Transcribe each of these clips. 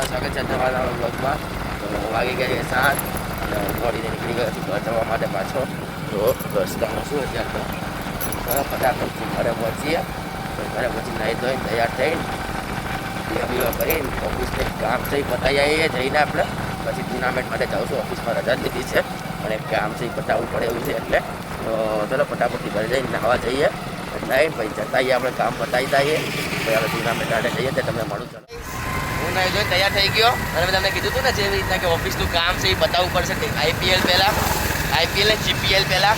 સ્વાગત છે તમારા બ્લોગમાં. તો વાગી ગયા છે 7 અને દોડીને નીકળી ગયો છું ઘર જવા માટે પાછો. તો રસ્તામાં શું અત્યારે તો ફટાફટ ઘરે પહોંચીએ. તો ઘરે પછી નાહી ધોઈને તૈયાર થઈને બીવા કરીને ઓફિસને કામ થઈ પતાવી આવીએ જઈને આપણે પછી ટુર્નામેન્ટ માટે જાઉં છું. ઓફિસમાં રજા લીધી છે અને કામ થઈ પતાવવું પડે એવું છે એટલે ચલો ફટાફટથી ઘરે જઈને નાહવા જઈએ. નાહીને પછી જતા આવીએ આપણે કામ પતાવી દઈએ પછી આપણે ટુર્નામેન્ટ માટે જઈએ તો તમને મળું. ચલો હું નાહી ધોઈને તૈયાર થઈ ગયો અને મેં તમને કીધું હતું ને જેવી રીતના કે ઓફિસનું કામ છે એ બતાવવું પડશે આઈપીએલ પહેલાં આઈપીએલ ને જીપીએલ પહેલાં.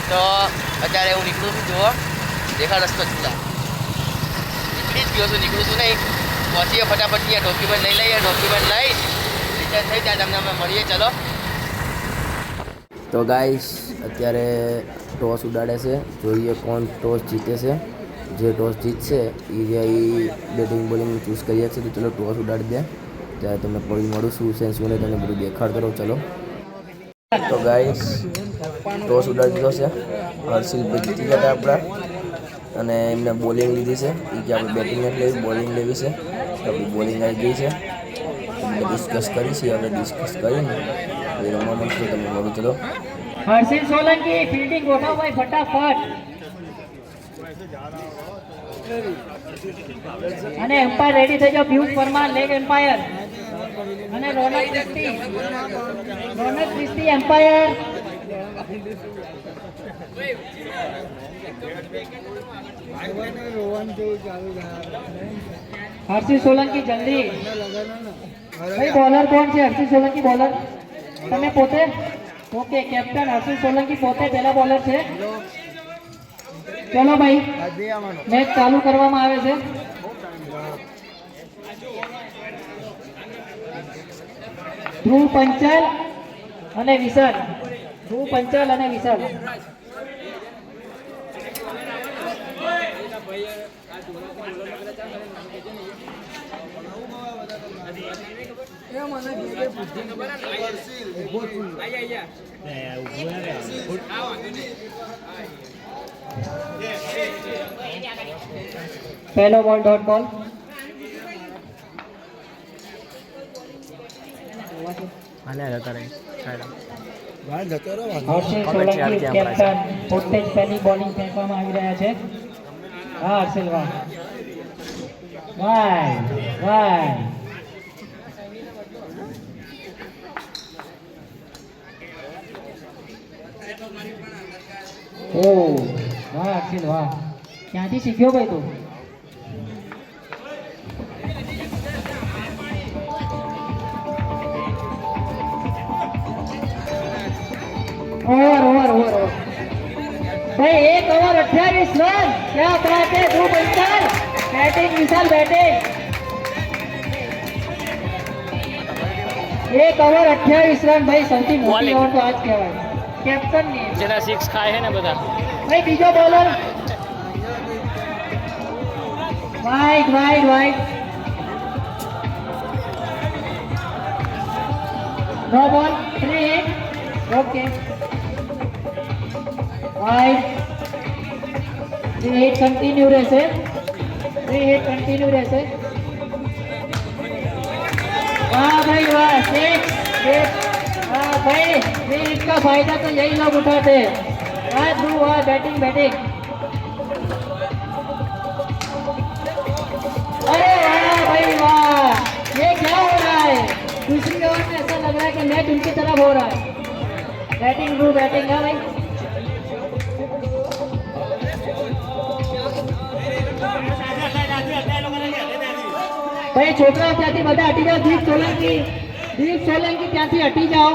તો અત્યારે હું નીકળું છું જુઓ દેખાડ રસ્તો જુદા નીકળી જ ગયો છું નીકળું છું નહીં પહોંચીએ ફટાફટ ત્યાં ડોક્યુમેન્ટ લઈ લઈએ. ડોક્યુમેન્ટ લઈ રિચાર્જ થઈ ત્યાં તમને અમે મળીએ. ચલો તો ગાઈસ અત્યારે ટોસ ઉડાડે છે જોઈએ કોણ ટોસ જીતે છે. જે ટોસ જીતશે એ બેટિંગ બોલિંગ ચૂઝ કરીએ છીએ. તો ચલો ટોસ ઉડાડી દે ત્યારે તમને પડી મળું શું છે શું નહીં તમને બધું દેખાડ કરો. ચલો તો ગાઈસ ટોસ ઉડાડી દીધો છે. હર્ષિલભાઈ જીતી ગયા આપણા અને એમને બોલિંગ લીધી છે. એ કે આપણે બેટિંગ નથી લેવી બોલિંગ લેવી છે. આપણી બોલિંગ આવી ગઈ છે. આપણે ડિસ્કસ કરી છે હવે ડિસ્કસ કરીને એ રમવા મળશે તમને મળું. ચલો હર્ષિલ સોલંકી ફિલ્ડિંગ ગોઠવો ભાઈ ફટાફટ. અને એમ્પાયર રેડી થઈ જાઓ. પિયુષ પરમાર લેગ એમ્પાયર અને રોનક ક્રિસ્ટી એમ્પાયર. હર્ષિલ સોલંકી જલ્દી ભાઈ. બોલર કોણ છે? હર્ષિલ સોલંકી બોલર તમે પોતે? ઓકે કેપ્ટન હર્ષિલ સોલંકી પોતે પહેલા બોલર છે. ચલો ભાઈ મેચ ચાલુ કરવામાં આવે છે. ધ્રુવ પંચાલ અને વિશાલ. ધ્રુવ પંચાલ અને વિશાલ. પહેલો બોલ ડોટ બોલ. હર્ષિલ સોલંકી કેપ્ટન પોતે જ પહેલી બોલિંગ ફેંકવામાં આવી રહ્યા છે. હા હર્ષિલ વાહ વાહ વાહ. ઓ વાહ હર્ષિલ વાહ. ક્યાંથી શીખ્યો ભાઈ તું? ઓવર ભાઈ 1 ઓવર 28 રન. क्या बात है ધ્રુવ પંચાલ બેટિંગ વિશાલ બેટિંગ. 1 ઓવર 28 રન ભાઈ સૌથી મોટી ઓવર તો આજ કહેવાય કેપ્ટન ની જેના 6 ખાય છે ને બધા. ભાઈ બીજો બોલર વાઇડ નો બોલ 3 hit. Okay wide 3 hit continue રહેશે. 3 hit કન્ટિન્યુ રહેશે. वाह भाई वाह 6 वाह भाई 3 hit का फायदा तो यही लोग उठाते हैं. वाह ध्रुव वाह बैटिंग अरे वाह भाई वाह. ये क्या हो रहा है? दूसरी ओवर में ऐसा लग रहा है कि मैच उनकी तरफ हो रहा है. बैटिंग ध्रुव बैटिंग है भाई. ભાઈ છોકરાઓ ત્યાંથી બધા હટી જાઓ. દીપ સોલંકી ત્યાંથી હટી જાઓ.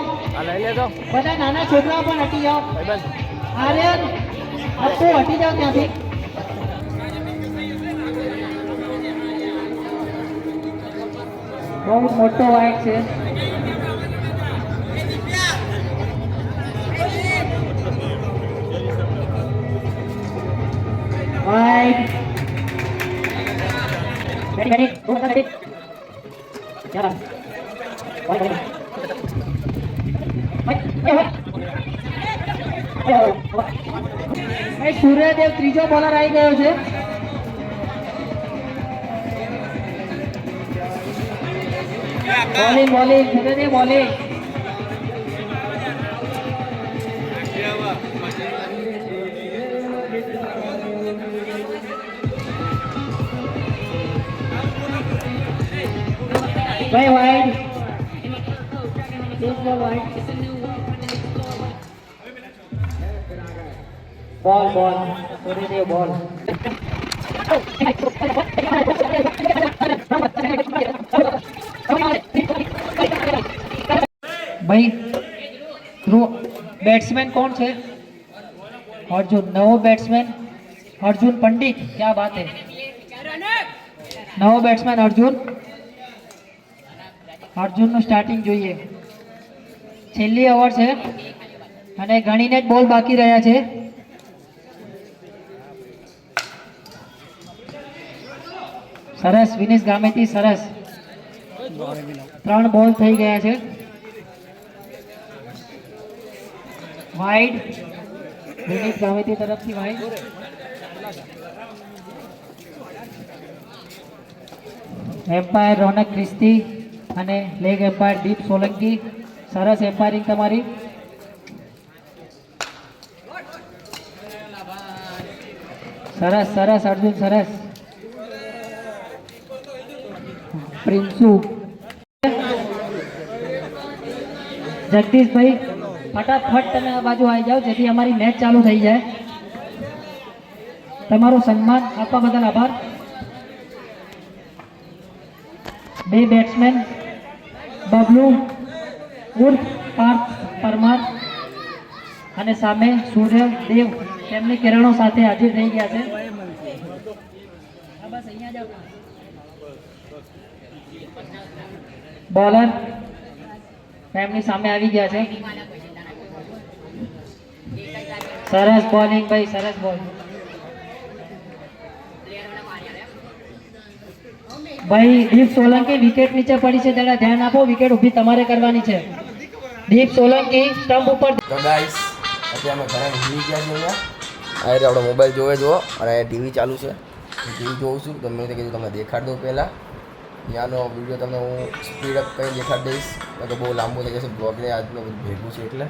બધા નાના છોકરાઓ પણ હટી જાઓ. આર્યન અપ્પુ હટી જાઓ ત્યાંથી. બહુ મોટો વાઇડ છે. વાઇડ સૂર્યદેવ ત્રીજો બોલર આવી ગયો છે. बॉलिंग बॉलिंग सुरेश बॉलिंग भाई wide ball ball Suresh ball भाई बैट्समैन कौन से अर्जुन नवो बैट्समैन अर्जुन पंडित क्या बात है नवो बैट्समैन अर्जुन अर्जुन નું સ્ટાર્ટિંગ જોઈએ છેલ્લી ઓવર છે અને ગણીને જ બોલ બાકી રહ્યા છે સરસ વિનેશ ગામેતી સરસ 3 બોલ થઈ ગયા છે વાઇડ વિનેશ ગામેતી તરફથી વાઇડ એમ્પાયર રોનક ક્રિસ્તી અને લેગ એમ્પાયર દીપ સોલંકી સરસ એમ્પાયરિંગ તમારી સરસ સરસ અર્જુન સરસ પ્રિન્સુ જગદીશભાઈ ફટાફટ તમે આ બાજુ આવી જાઓ જેથી અમારી મેચ ચાલુ થઈ જાય તમારું સન્માન આપવા બદલ આભાર બે બેટ્સમેન બબલુ ઉર્ફ પાર્થ પરમાર અને સામે સૂર્ય દેવ તેમની કિરણો સાથે હાજર થઈ ગયા છે બોલર તેમની સામે આવી ગયા છે સરસ બોલિંગ ભાઈ સરસ બોલ ભાઈ દીપ સોલંકી વિકેટ નીચે પડી છે જરા ધ્યાન આપો વિકેટ ઊભી તમારે કરવાની છે દીપ સોલંકી સ્ટમ્પ ઉપર તો ગાઈસ અત્યારે અમે ઘરે ભૂલી ગયા છીએ અહીંયા આ આપણે મોબાઈલ જોવે જુઓ અને ટીવી ચાલુ છે ટીવી જોઉં છું તો મેં કીધું તમને દેખાડ દઉં પહેલાં ત્યાંનો વિડીયો તમને હું સ્પીડ અપ કરી દેખાડ દઈશ તો બહુ લાંબુ થઈ જશે બ્લોગને આજનું બધું ભેગું છે એટલે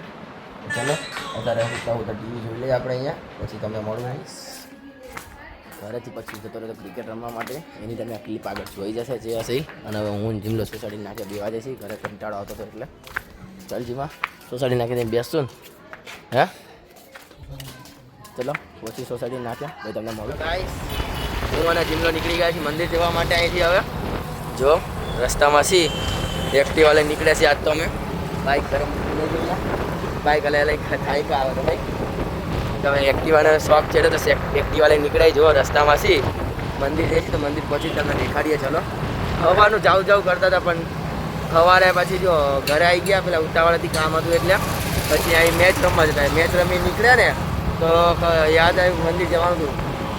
ચાલો અત્યારે હું ટીવી જોઈ લઈએ આપણે અહીંયા પછી તમને મળું ઘરેથી પછી જતો રહ્યો ક્રિકેટ રમવા માટે એની તમે આ ક્લિપ આગળ જોઈ જશે જે હશે અને હવે હું જીમલો સોસાયટી નાખે 2 વાગે છે ઘરે કંટાળો આવતો હતો એટલે ચાલ જીમા સોસાયટી નાખીને બેસશું ને હે ચલો પછી સોસાયટી નાખ્યા ભાઈ તમને મળું હું અને જીમલો નીકળી ગયા છે મંદિર જવા માટે અહીંથી હવે જો રસ્તામાં છીએ એક્ટિવા લઈને નીકળ્યા છીએ આજ તો અમે બાઇક ઘરે બાઇક લઈ થાય કે આવે તો ભાઈ તમે એક્ટિવાનો શોખ છે તો એક્ટિવા લઈને નીકળાઈ જુઓ રસ્તામાં છીએ મંદિર જઈએ છીએ તો મંદિર પહોંચી તમને દેખાડીએ ચલો હવાનું જાવ જાવ કરતા હતા પણ સવારે પછી જો ઘરે આવી ગયા પેલા ઉતાવળથી કામ હતું એટલે પછી અહીં મેચ રમવા જતા મેચ રમી નીકળ્યા ને તો યાદ આવ્યું મંદિર જવાનું હતું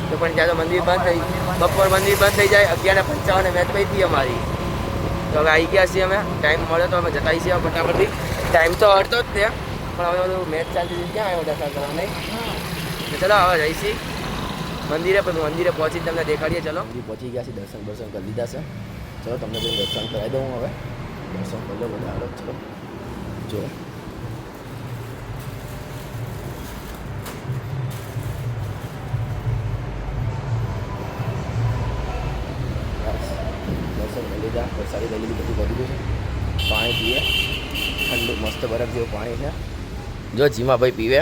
તો પણ ત્યાં તો મંદિર બંધ થઈ બપોર મંદિર બંધ થઈ જાય 11:55 મેચ પડી હતી અમારી તો હવે આવી ગયા છીએ અમે ટાઈમ મળ્યો તો અમે જતા છીએ ફટાફટથી ટાઈમ તો અડધો જ છે પણ હવે બધું મેચ ચાલતી હતી ક્યાં આવ્યો દર્શન કરવા નહીં ચલો હવે જઈશી મંદિરે પણ મંદિરે પહોંચી તમને દેખાડીએ ચલો પહોંચી ગયા છીએ દર્શન કરી લીધા છે ચલો તમને કોઈ દર્શન કરાવી દઉં હવે દર્શન કરી લો બધા હાલો ચલો જો દર્શન કરી લીધા પ્રસાદી લઈ લીધી બધું કરી દીધું છે પાણી પીએ ઠંડુ મસ્ત બરફ જેવું પાણી છે જો જીમાભાઈ પીવે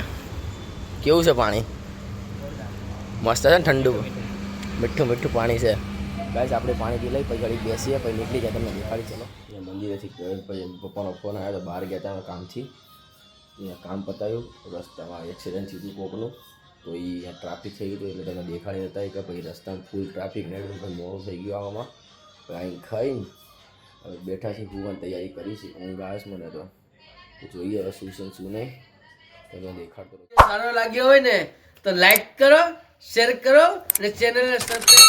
કેવું છે પાણી મસ્ત છે ને ઠંડુ મીઠું મીઠું પાણી છે ગાઈસ આપણે પાણી પી લઈ પછી ઘડી બેસીએ પછી નીકળી જાય તમને દેખાડી ચલો મંદિરેથી પછી પપ્પાનો ફોન આવ્યો તો બહાર ગયા હતા કામથી અહીંયા કામ પતાવ્યું રસ્તામાં એક્સિડન્ટ થયું કોકનું તો એ ટ્રાફિક થઈ ગયું એટલે તમને દેખાડી નતા કે પછી રસ્તામાં ફૂલ ટ્રાફિક ને મોડું થઈ ગયું આવવામાં અહીં ખાઈને હવે બેઠા છીએ ભૂવાની તૈયારી કરી છે હું ગાયસ મને તો જોઈએ હવે શું છે શું નહીં તમે દેખાડતો સારો લાગ્યો હોય ને તો લાઈક કરો શેર કરો અને ચેનલને સબસ્ક્રાઇબ